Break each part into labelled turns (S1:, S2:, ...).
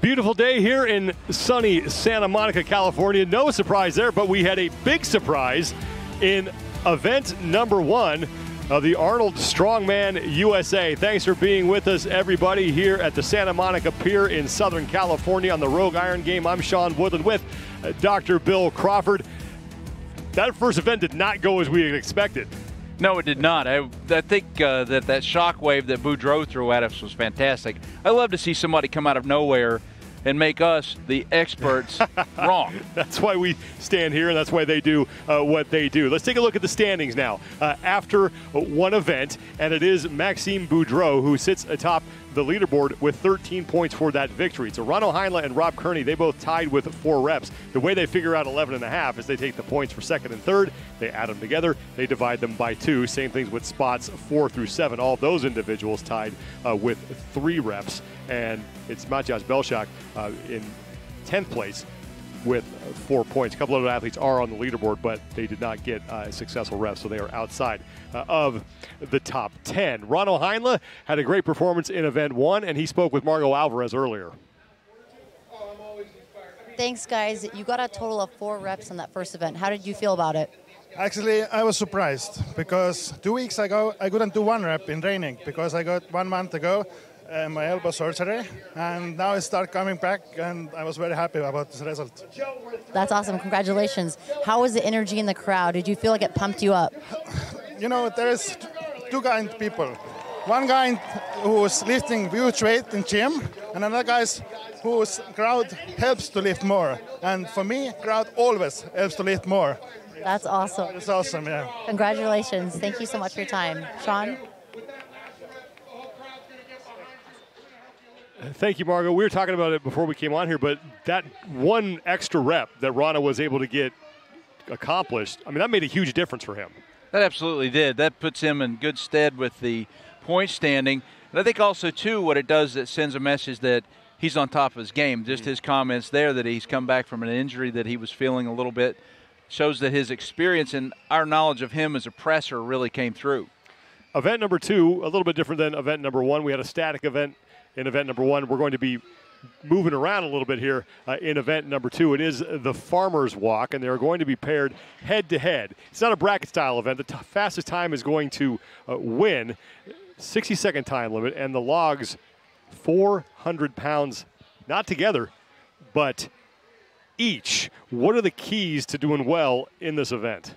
S1: Beautiful day here in sunny Santa Monica, California. No surprise there, but we had a big surprise in event number 1 of the Arnold Strongman USA. Thanks for being with us, everybody, here at the Santa Monica Pier in Southern California on the Rogue Iron Game. I'm Sean Woodland with Dr. Bill Crawford. That first event did not go as we had expected.
S2: No, it did not. I think that shockwave that Boudreau threw at us was fantastic. I love to see somebody come out of nowhere and make us, the experts, wrong.
S1: That's why we stand here, and that's why they do what they do. Let's take a look at the standings now. After one event, and it is Maxime Boudreau who sits atop the leaderboard with 13 points for that victory. So Rano, Hina, and Rob Kearney, they both tied with 4 reps. The way they figure out 11.5 is they take the points for second and third, they add them together, they divide them by 2. Same things with spots 4 through 7. All those individuals tied with 3 reps. And it's Matjaz Belsak in 10th place with 4 points. A couple of other athletes are on the leaderboard, but they did not get successful reps, so they are outside of the top 10. Rano Hina had a great performance in event 1, and he spoke with Margo Alvarez earlier.
S3: Thanks, guys. You got a total of 4 reps on that first event. How did you feel about it?
S4: Actually, I was surprised because 2 weeks ago I couldn't do 1 rep in training because I got 1 month ago my elbow surgery, and now it started coming back, and I was very happy about this result.
S3: That's awesome. Congratulations. How was the energy in the crowd? Did you feel like it pumped you up?
S4: You know, there is 2 kind of people. One guy who's lifting huge weight in gym, and another guy whose crowd helps to lift more. And for me, crowd always helps to lift more.
S3: That's awesome.
S4: It's awesome, yeah.
S3: Congratulations. Thank you so much for your time. Sean?
S1: Thank you, Margo. We were talking about it before we came on here, but that 1 extra rep that Rano was able to get accomplished, I mean, that made a huge difference for him.
S2: That absolutely did. That puts him in good stead with the point standing. And I think also, too, what it does, it sends a message that he's on top of his game. Just his comments there that he's come back from an injury that he was feeling a little bit shows that his experience and our knowledge of him as a presser really came through.
S1: Event number 2, a little bit different than event number 1. We had a static event in event number 1. We're going to be moving around a little bit here in event number 2. It is the Farmer's Walk, and they're going to be paired head-to-head. It's not a bracket-style event. The fastest time is going to win. 60-second time limit, and the logs 400 pounds, not together, but each. What are the keys to doing well in this event?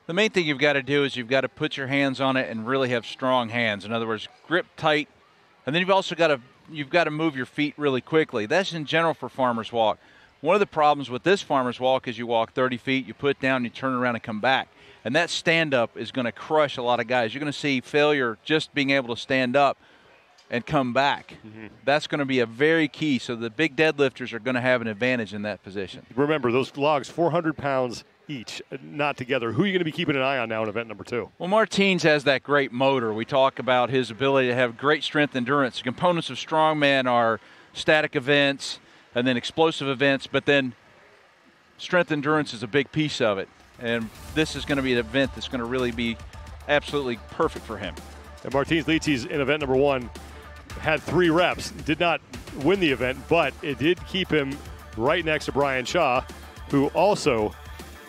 S2: The main thing you've got to do is you've got to put your hands on it and really have strong hands. In other words, grip tight. And then you've also got to move your feet really quickly. That's in general for Farmer's Walk. One of the problems with this Farmer's Walk is you walk 30 feet, you put down, you turn around and come back. And that stand-up is going to crush a lot of guys. You're going to see failure just being able to stand up and come back. That's going to be a very key. So the big deadlifters are going to have an advantage in that position.
S1: Remember, those logs, 400 pounds each, not together. Who are you going to be keeping an eye on now in event number 2?
S2: Well, Martins has that great motor. We talk about his ability to have great strength and endurance. The components of Strongman are static events and then explosive events, but then strength and endurance is a big piece of it. And this is going to be an event that's going to really be absolutely perfect for him.
S1: And Martins Licis in event number 1 had 3 reps. Did not win the event, but it did keep him right next to Brian Shaw, who also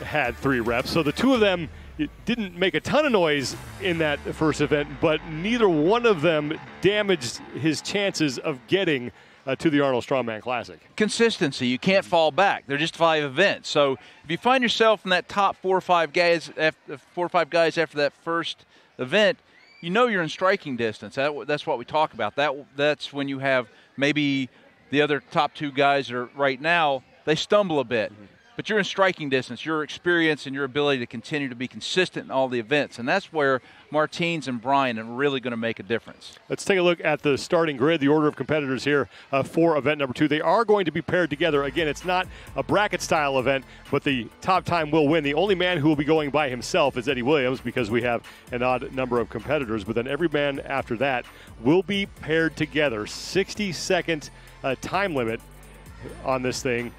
S1: had 3 reps. So the 2 of them didn't make a ton of noise in that first event, but neither one of them damaged his chances of getting to the Arnold Strongman Classic.
S2: Consistency. You can't fall back. They're just 5 events. So if you find yourself in that top 4 or 5 guys after that first event, you know you're in striking distance. That's what we talk about. That's when you have maybe the other top 2 guys that are right now, they stumble a bit. But you're in striking distance, your experience and your ability to continue to be consistent in all the events. And that's where Martins and Brian are really going to make a difference.
S1: Let's take a look at the starting grid, the order of competitors here for event number 2. They are going to be paired together. Again, it's not a bracket-style event, but the top time will win. The only man who will be going by himself is Eddie Williams because we have an odd number of competitors. But then every man after that will be paired together. 60-second time limit on this thing.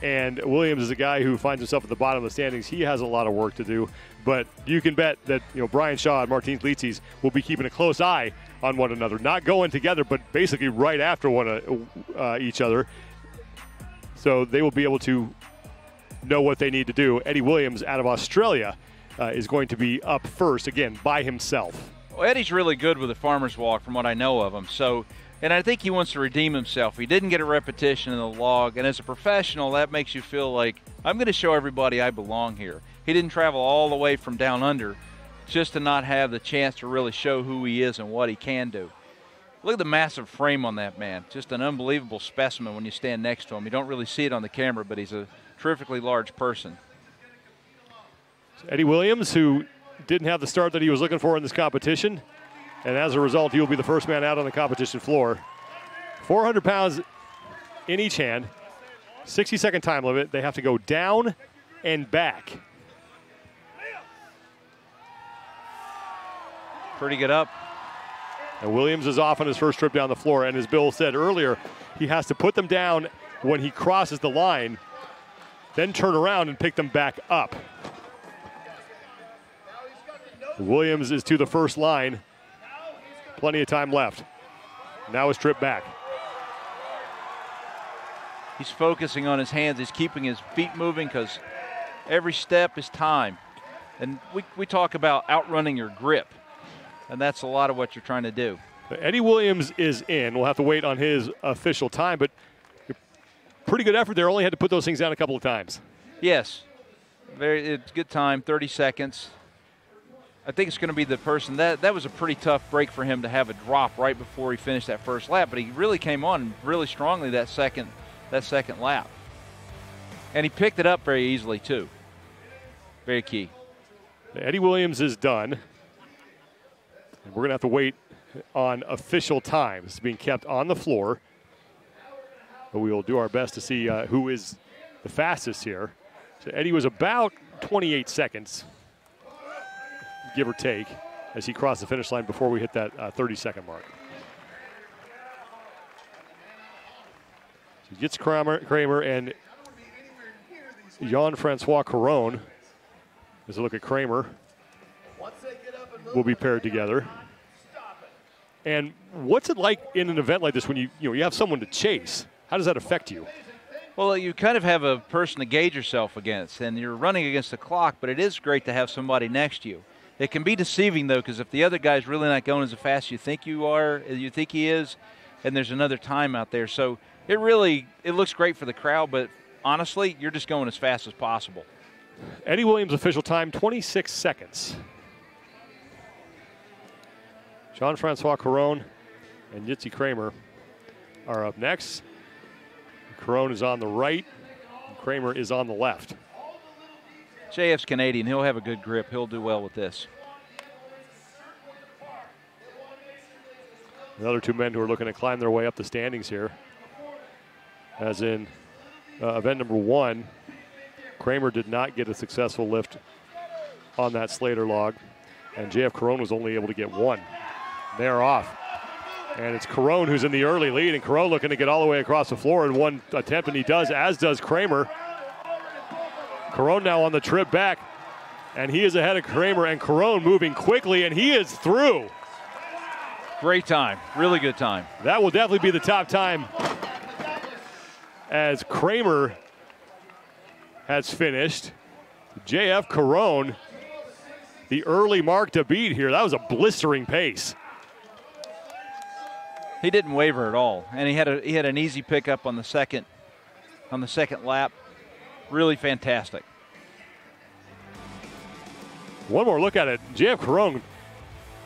S1: And Williams is a guy who finds himself at the bottom of the standings. He has a lot of work to do, but you can bet that Brian Shaw and Martins Licis will be keeping a close eye on one another. Not going together, but basically right after each other. So they will be able to know what they need to do. Eddie Williams out of Australia is going to be up first, again, by himself.
S2: Well, Eddie's really good with the farmer's walk from what I know of him. So, and I think he wants to redeem himself. He didn't get a repetition in the log, and as a professional, that makes you feel like, I'm going to show everybody I belong here. He didn't travel all the way from down under just to not have the chance to really show who he is and what he can do. Look at the massive frame on that man. Just an unbelievable specimen when you stand next to him. You don't really see it on the camera, but he's a terrifically large person.
S1: Eddie Williams, who didn't have the start that he was looking for in this competition, and as a result, he will be the first man out on the competition floor. 400 pounds in each hand, 60-second time limit. They have to go down and back.
S2: Pretty good up.
S1: And Williams is off on his first trip down the floor, and as Bill said earlier, he has to put them down when he crosses the line, then turn around and pick them back up. Williams is to the first line. Plenty of time left. Now his trip back.
S2: He's focusing on his hands. He's keeping his feet moving because every step is time. And we talk about outrunning your grip, and that's a lot of what you're trying to do.
S1: Eddie Williams is in. We'll have to wait on his official time, but pretty good effort there. Only had to put those things down a couple of times.
S2: Yes. It's good time, 30 seconds. I think it's going to be the person that was a pretty tough break for him to have a drop right before he finished that first lap, but he really came on really strongly that second lap. And he picked it up very easily too. Very key.
S1: Eddie Williams is done. And we're going to have to wait on official times being kept on the floor. But we will do our best to see who is the fastest here. So Eddie was about 28 seconds. Give or take, as he crossed the finish line before we hit that 30-second mark. So he gets Kramer and Jean-Francois Caron. As a look at Kramer, will be paired together. And what's it like in an event like this when you have someone to chase? How does that affect you?
S2: Well, you kind of have a person to gauge yourself against, and you're running against the clock, but it is great to have somebody next to you. It can be deceiving, though, because if the other guy's really not going as fast as you think he is, and there's another time out there. So it looks great for the crowd, but honestly, you're just going as fast as possible.
S1: Eddie Williams' official time, 26 seconds. Jean-Francois Caron and Jitsi Kramer are up next. Caron is on the right, and Kramer is on the left.
S2: JF's Canadian. He'll have a good grip. He'll do well with this.
S1: The other two men who are looking to climb their way up the standings here. As in event number one, Kramer did not get a successful lift on that Slater log, and JF Caron was only able to get one. They're off. And it's Caron who's in the early lead, and Caron looking to get all the way across the floor in one attempt, and he does, as does Kramer. Caron now on the trip back, and he is ahead of Kramer, and Caron moving quickly, and he is through.
S2: Great time, really good time.
S1: That will definitely be the top time as Kramer has finished. JF Caron, the early mark to beat here. That was a blistering pace.
S2: He didn't waver at all, and he had an easy pickup on the second lap. Really fantastic.
S1: One more look at it. JF Caron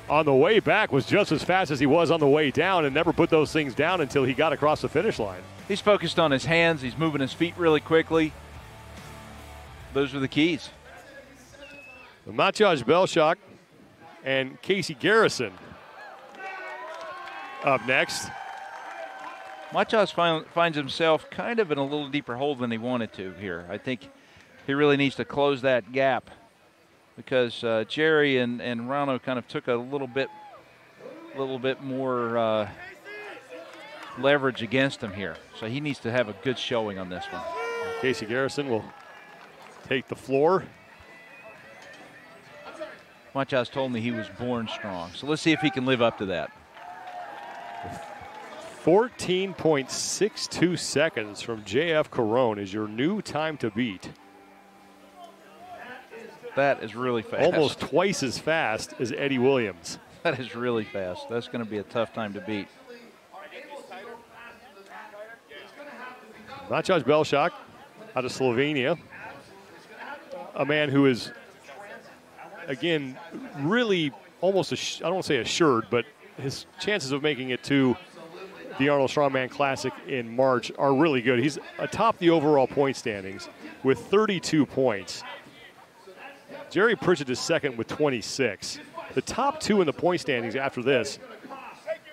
S1: on the way back was just as fast as he was on the way down and never put those things down until he got across the finish line.
S2: He's focused on his hands. He's moving his feet really quickly. Those are the keys.
S1: Matjaz Belsak and Casey Garrison up next.
S2: Matjaz finds himself kind of in a little deeper hole than he wanted to here. I think he really needs to close that gap because Gerry and Rano kind of took a little bit more leverage against him here. So he needs to have a good showing on this one.
S1: Casey Garrison will take the floor.
S2: Matjaz told me he was born strong. So let's see if he can live up to that.
S1: 14.62 seconds from JF Caron is your new time to beat.
S2: That is really fast.
S1: Almost twice as fast as Eddie Williams.
S2: That is really fast. That's going to be a tough time to beat.
S1: Matjaz Belsak out of Slovenia. A man who is, again, really almost, I don't want to say assured, but his chances of making it to the Arnold Strongman Classic in March are really good. He's atop the overall point standings with 32 points. Gerry Pritchett is second with 26. The top two in the point standings after this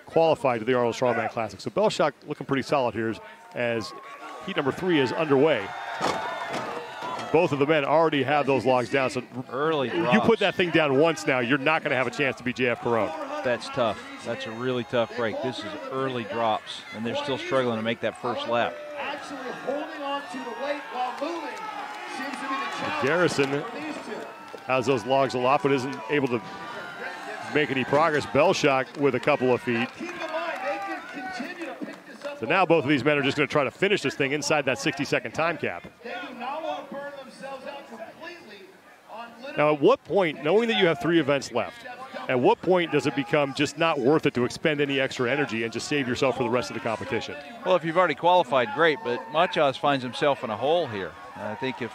S1: qualified to the Arnold Strongman Classic. So Belsak looking pretty solid here as heat number 3 is underway. Both of the men already have those logs down. So
S2: early drops.
S1: You put that thing down once now, you're not going to have a chance to beat JF Caron.
S2: That's tough. That's a really tough break. This is early drops, and they're still struggling to make that first lap.
S5: Actually holding on to the weight while moving seems to be the challenge.
S1: Garrison has those logs a lot, but isn't able to make any progress. Belsak with a couple of feet. So now both of these men are just going to try to finish this thing inside that 60-second time cap. Now, at what point, knowing that you have 3 events left, at what point does it become just not worth it to expend any extra energy and just save yourself for the rest of the competition?
S2: Well, if you've already qualified, great, but Matjaz finds himself in a hole here. I think if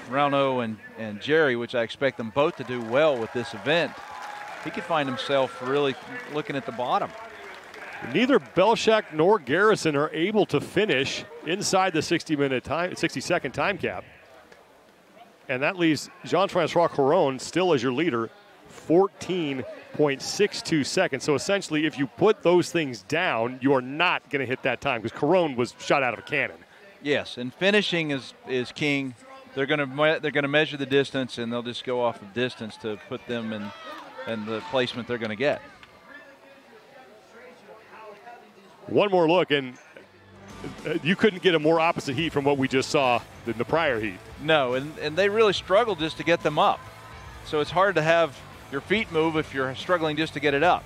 S2: Rano and Gerry, which I expect them both to do well with this event, he could find himself really looking at the bottom.
S1: Neither Belsak nor Garrison are able to finish inside the 60-second time cap. And that leaves Jean-Francois Caron still as your leader, 14.62 seconds. So essentially, if you put those things down, you are not going to hit that time because Caron was shot out of a cannon.
S2: Yes, and finishing is king. They're going to measure the distance, and they'll just go off of distance to put them in the placement they're going to get.
S1: One more look, and you couldn't get a more opposite heat from what we just saw than the prior heat.
S2: No, and they really struggled just to get them up. So it's hard to have your feet move if you're struggling just to get it up.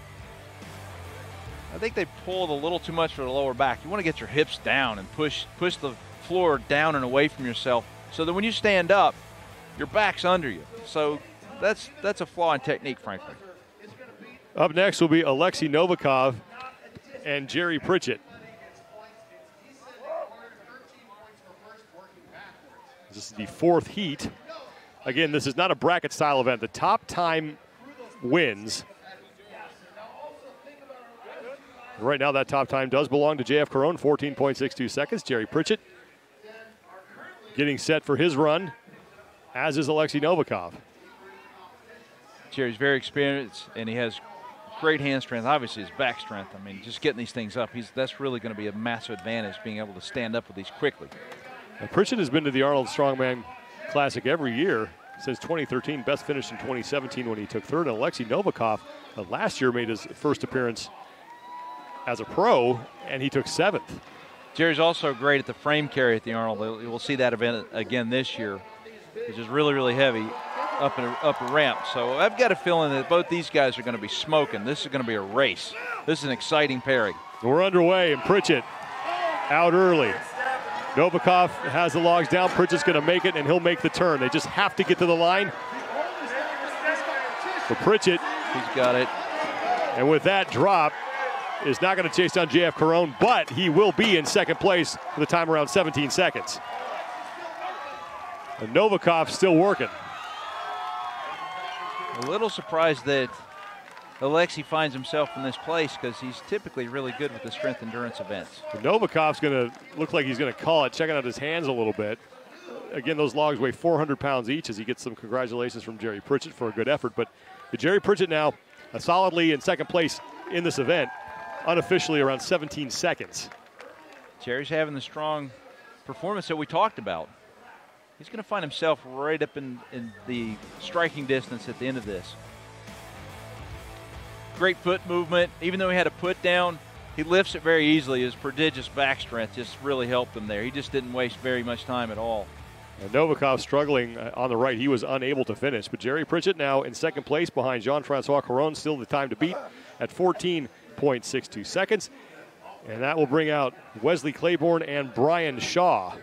S2: I think they pulled a little too much for the lower back. You want to get your hips down and push the floor down and away from yourself so that when you stand up, your back's under you. So that's a flaw in technique, frankly.
S1: Up next will be Alexi Novikov and Gerry Pritchett. This is the 4th heat. Again, this is not a bracket style event. The top time wins. Right now that top time does belong to JF Caron, 14.62 seconds. Gerry Pritchett getting set for his run, as is Alexi Novikov.
S2: Gerry's very experienced, and he has great hand strength, obviously his back strength. I mean, just getting these things up, that's really going to be a massive advantage, being able to stand up with these quickly.
S1: Now, Pritchett has been to the Arnold Strongman Classic every year since 2013. Best finished in 2017 when he took 3rd. And Alexi Novikov last year made his first appearance as a pro, and he took 7th.
S2: Gerry's also great at the frame carry at the Arnold. We'll see that event again this year, which is really, really heavy up a ramp. So I've got a feeling that both these guys are going to be smoking. This is going to be a race. This is an exciting pairing.
S1: We're underway, and Pritchett out early. Novikov has the logs down. Pritchett's going to make it, and he'll make the turn. They just have to get to the line. For Pritchett,
S2: he's got it.
S1: And with that drop, is not going to chase down JF Caron, but he will be in 2nd place for the time around 17 seconds. And Novikov still working.
S2: A little surprised that Alexi finds himself in this place because he's typically really good with the strength endurance events.
S1: Novikov's going to look like he's going to call it, checking out his hands a little bit. Again, those logs weigh 400 pounds each as he gets some congratulations from Gerry Pritchett for a good effort. But Gerry Pritchett now solidly in 2nd place in this event, unofficially around 17 seconds.
S2: Gerry's having the strong performance that we talked about. He's going to find himself right up in the striking distance at the end of this. Great foot movement. Even though he had a put down, he lifts it very easily. His prodigious back strength just really helped him there. He just didn't waste very much time at all.
S1: And Novikov struggling on the right. He was unable to finish. But Gerry Pritchett now in 2nd place behind Jean-Francois Caron, still the time to beat at 14 13.62 seconds. And that will bring out Wesley Claiborne and Brian Shaw.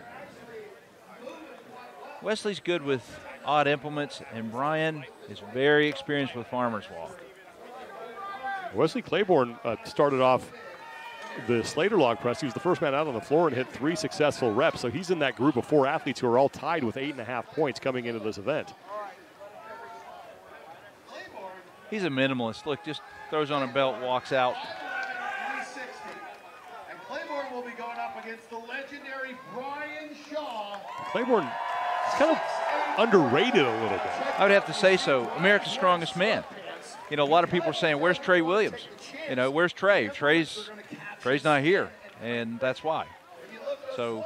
S2: Wesley's good with odd implements, and Brian is very experienced with farmer's walk.
S1: Wesley Claiborne started off the Slater log press. He was the first man out on the floor and hit 3 successful reps. So he's in that group of 4 athletes who are all tied with 8.5 points coming into this event.
S2: He's a minimalist. Look, just throws on a belt, walks out.
S5: And Claiborne will be going up against the legendary Brian Shaw.
S1: Claiborne is kind of underrated a little bit.
S2: I would have to say so. America's strongest man. You know, a lot of people are saying, where's Trey Williams? You know, where's Trey? Trey's not here, and that's why. So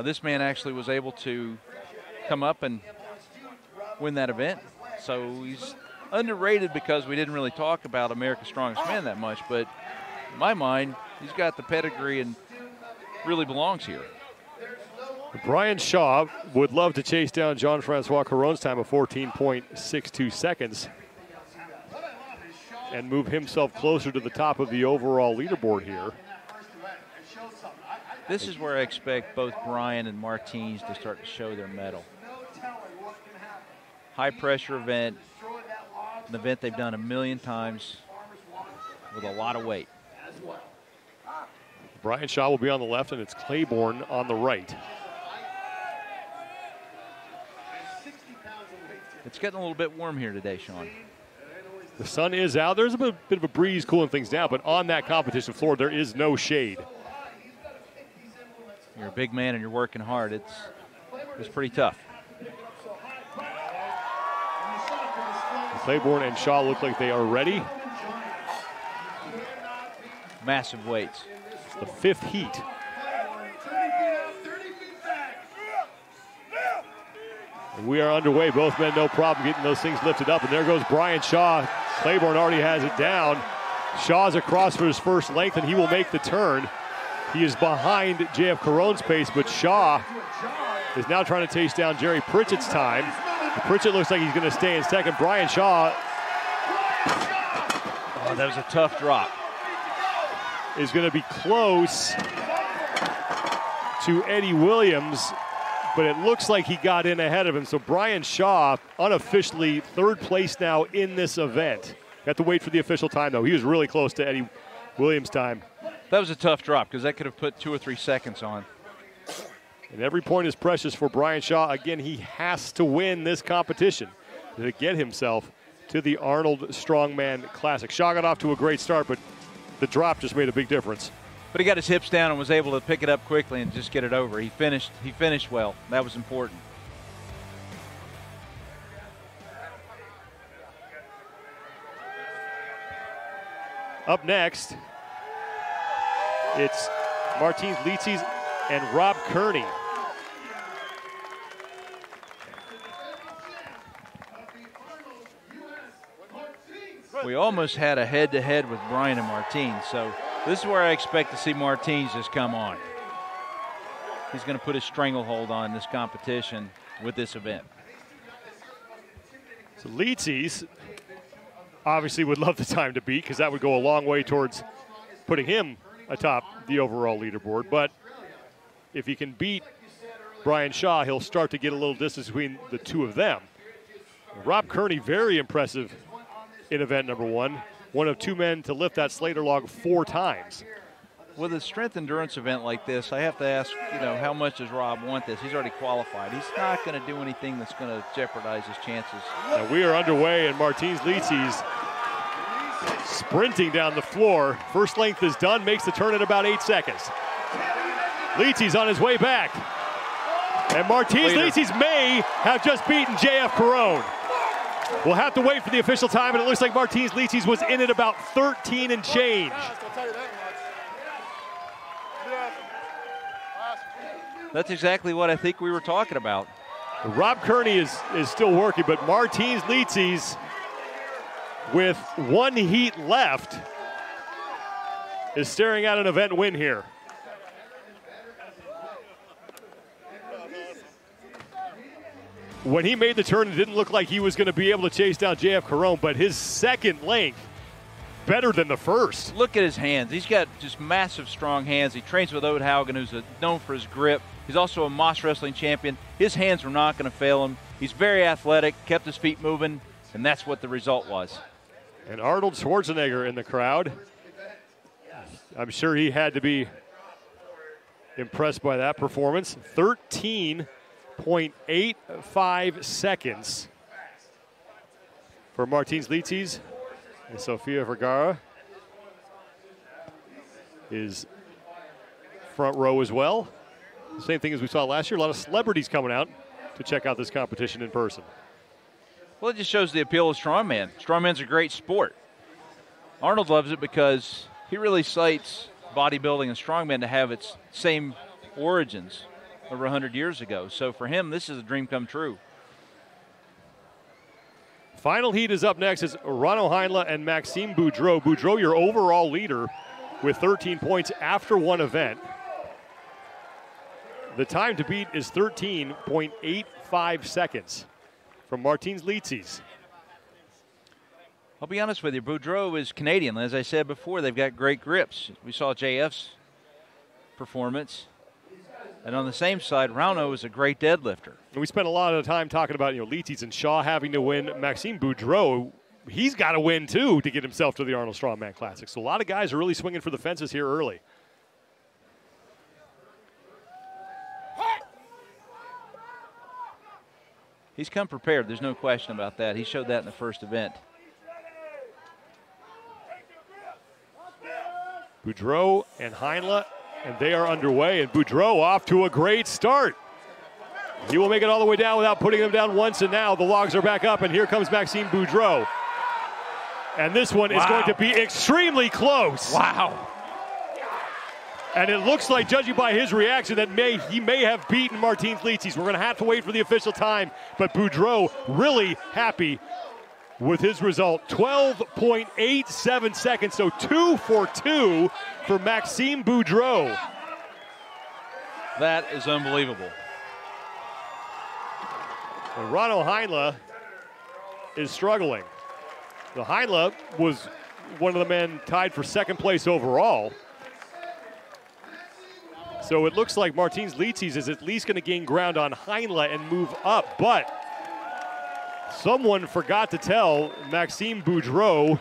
S2: this man actually was able to come up and win that event. So he's underrated because we didn't really talk about America's strongest man that much, but in my mind, he's got the pedigree and really belongs here.
S1: Brian Shaw would love to chase down Jean-Francois Caron's time of 14.62 seconds and move himself closer to the top of the overall leaderboard here.
S2: This is where I expect both Brian and Martins to start to show their mettle. High pressure event, an event they've done 1,000,000 times with a lot of weight.
S1: Brian Shaw will be on the left, and it's Claiborne on the right.
S2: It's getting a little bit warm here today, Sean.
S1: The sun is out. There's a bit of a breeze cooling things down, but on that competition floor, there is no shade.
S2: You're a big man and you're working hard. It's pretty tough.
S1: Claiborne and Shaw look like they are ready.
S2: Massive weights.
S1: It's the 5th heat. And we are underway. Both men no problem getting those things lifted up. And there goes Brian Shaw. Claiborne already has it down. Shaw's across for his first length, and he will make the turn. He is behind JF Caron's pace, but Shaw is now trying to chase down Gerry Pritchett's time. Pritchett looks like he's going to stay in second. Brian Shaw.
S2: Oh, that was a tough drop.
S1: Is going to be close to Eddie Williams, but it looks like he got in ahead of him. So Brian Shaw, unofficially 3rd place now in this event. Got to wait for the official time, though. He was really close to Eddie Williams' time.
S2: That was a tough drop because that could have put 2 or 3 seconds on.
S1: And every point is precious for Brian Shaw. Again, he has to win this competition to get himself to the Arnold Strongman Classic. Shaw got off to a great start, but the drop just made a big difference.
S2: But he got his hips down and was able to pick it up quickly and just get it over. He finished well. That was important.
S1: Up next, it's Martins Licis and Rob Kearney.
S2: We almost had a head-to-head with Brian and Martins, so this is where I expect to see Martins just come on. He's going to put his stranglehold on this competition with this event.
S1: So Licis obviously would love the time to beat because that would go a long way towards putting him atop the overall leaderboard. But if he can beat Brian Shaw, he'll start to get a little distance between the two of them. Rob Kearney, very impressive in event number 1. One of 2 men to lift that Slater log 4 times.
S2: With a strength endurance event like this, I have to ask, how much does Rob want this? He's already qualified. He's not going to do anything that's going to jeopardize his chances.
S1: Now we are underway, and Martins Licis sprinting down the floor. First length is done, makes the turn in about 8 seconds. Licis on his way back. And Martins Licis may have just beaten JF Caron. We'll have to wait for the official time, and it looks like Martins Licis was in at about 13 and change.
S2: That's exactly what I think we were talking about.
S1: Rob Kearney is still working, but Martins Licis, with 1 heat left, is staring at an event win here. When he made the turn, it didn't look like he was going to be able to chase down JF Caron, but his second length better than the first.
S2: Look at his hands. He's got just massive, strong hands. He trains with Ode Haugen, who's known for his grip. He's also a Moss wrestling champion. His hands were not going to fail him. He's very athletic, kept his feet moving, and that's what the result was.
S1: And Arnold Schwarzenegger in the crowd. I'm sure he had to be impressed by that performance. 13.85 seconds for Martins Licis. And Sofia Vergara is front row as well. Same thing as we saw last year. A lot of celebrities coming out to check out this competition in person.
S2: Well, it just shows the appeal of strongman. Strongman's a great sport. Arnold loves it because he really cites bodybuilding and strongman to have its same origins over 100 years ago. So for him, this is a dream come true.
S1: Final heat is up next. It's Rano Heinla and Maxime Boudreau. Boudreau, your overall leader with 13 points after one event. The time to beat is 13.85 seconds from Martins Licis.
S2: I'll be honest with you, Boudreau is Canadian. As I said before, they've got great grips. We saw JF's performance. And on the same side, Rano is a great deadlifter.
S1: And we spent a lot of time talking about, Licis and Shaw having to win. Maxime Boudreau, he's got to win too to get himself to the Arnold Strongman Classic. So a lot of guys are really swinging for the fences here early.
S2: He's come prepared. There's no question about that. He showed that in the first event.
S1: Boudreau and Heinla, and they are underway. And Boudreau off to a great start. He will make it all the way down without putting them down once, and now the logs are back up, and here comes Maxime Boudreau. And this one is going to be extremely close.
S2: Wow.
S1: And it looks like, judging by his reaction, that he may have beaten Martins Licis. We're going to have to wait for the official time, but Boudreau really happy with his result. 12.87 seconds, so 2 for 2 for Maxime Boudreau.
S2: That is unbelievable.
S1: And Rano Heinla is struggling. The Heinla was one of the men tied for second place overall. So it looks like Martins Licis is at least going to gain ground on Heinla and move up, but someone forgot to tell Maxime Boudreau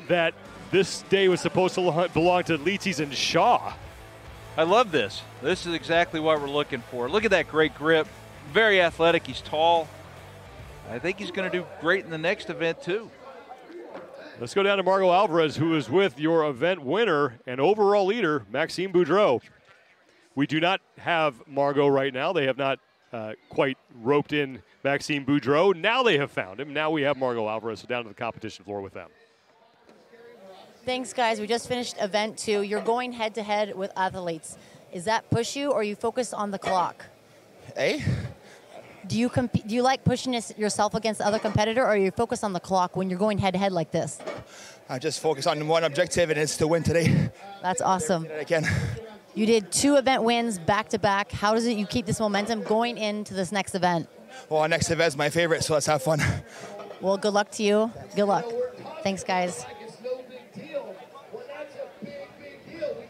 S1: that this day was supposed to belong to Licis and Shaw.
S2: I love this. This is exactly what we're looking for. Look at that great grip. Very athletic. He's tall. I think he's going to do great in the next event, too.
S1: Let's go down to Margot Alvarez, who is with your event winner and overall leader, Maxime Boudreau. We do not have Margot right now. They have not quite roped in Maxime Boudreau. Now they have found him. Now we have Margot Alvarez, so down to the competition floor with them.
S3: Thanks, guys. We just finished event 2. You're going head-to-head with athletes. Is that push you, or are you focused on the clock?
S6: Eh?
S3: Do you like pushing yourself against the other competitor, or are you focused on the clock when you're going head-to-head like this?
S6: I just focus on one objective, and it's to win today.
S3: That's awesome.
S6: Again.
S3: You did 2 event wins back-to-back. How does you keep this momentum going into this next event?
S6: Well, our next event is my favorite, so let's have fun.
S3: Well, good luck to you. Good luck. Thanks, guys.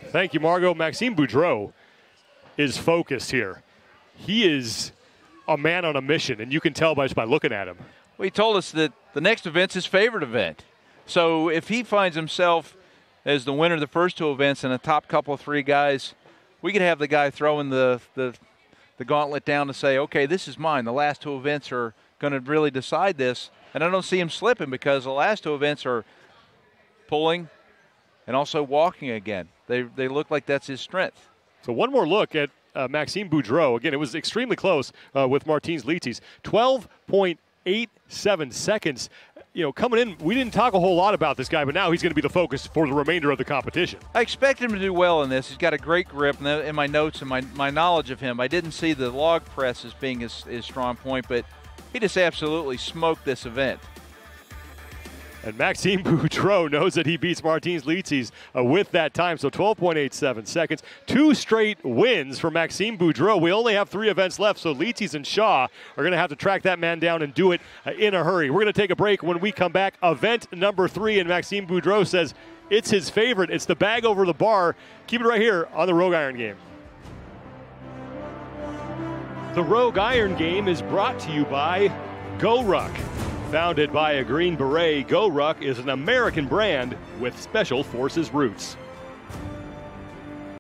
S1: Thank you, Margot. Maxime Boudreau is focused here. He is a man on a mission, and you can tell just by looking at him.
S2: Well, he told us that the next event's his favorite event. So if he finds himself as the winner of the first 2 events and a top couple of 3 guys, we could have the guy throwing the gauntlet down to say, okay, this is mine. The last 2 events are going to really decide this. And I don't see him slipping because the last 2 events are pulling and also walking again. They look like that's his strength.
S1: So one more look at Maxime Boudreau. Again, it was extremely close with Martins Licis. 12.87 seconds. Coming in, we didn't talk a whole lot about this guy, but now he's going to be the focus for the remainder of the competition.
S2: I expect him to do well in this. He's got a great grip. In my notes and my knowledge of him, I didn't see the log press as being his strong point, but he just absolutely smoked this event.
S1: And Maxime Boudreau knows that he beats Martins Licis with that time, so 12.87 seconds. 2 straight wins for Maxime Boudreau. We only have 3 events left, so Licis and Shaw are going to have to track that man down and do it in a hurry. We're going to take a break. When we come back, event number 3, and Maxime Boudreau says it's his favorite. It's the bag over the bar. Keep it right here on the Rogue Iron Game. The Rogue Iron Game is brought to you by GoRuck. Founded by a Green Beret, GoRuck is an American brand with Special Forces roots.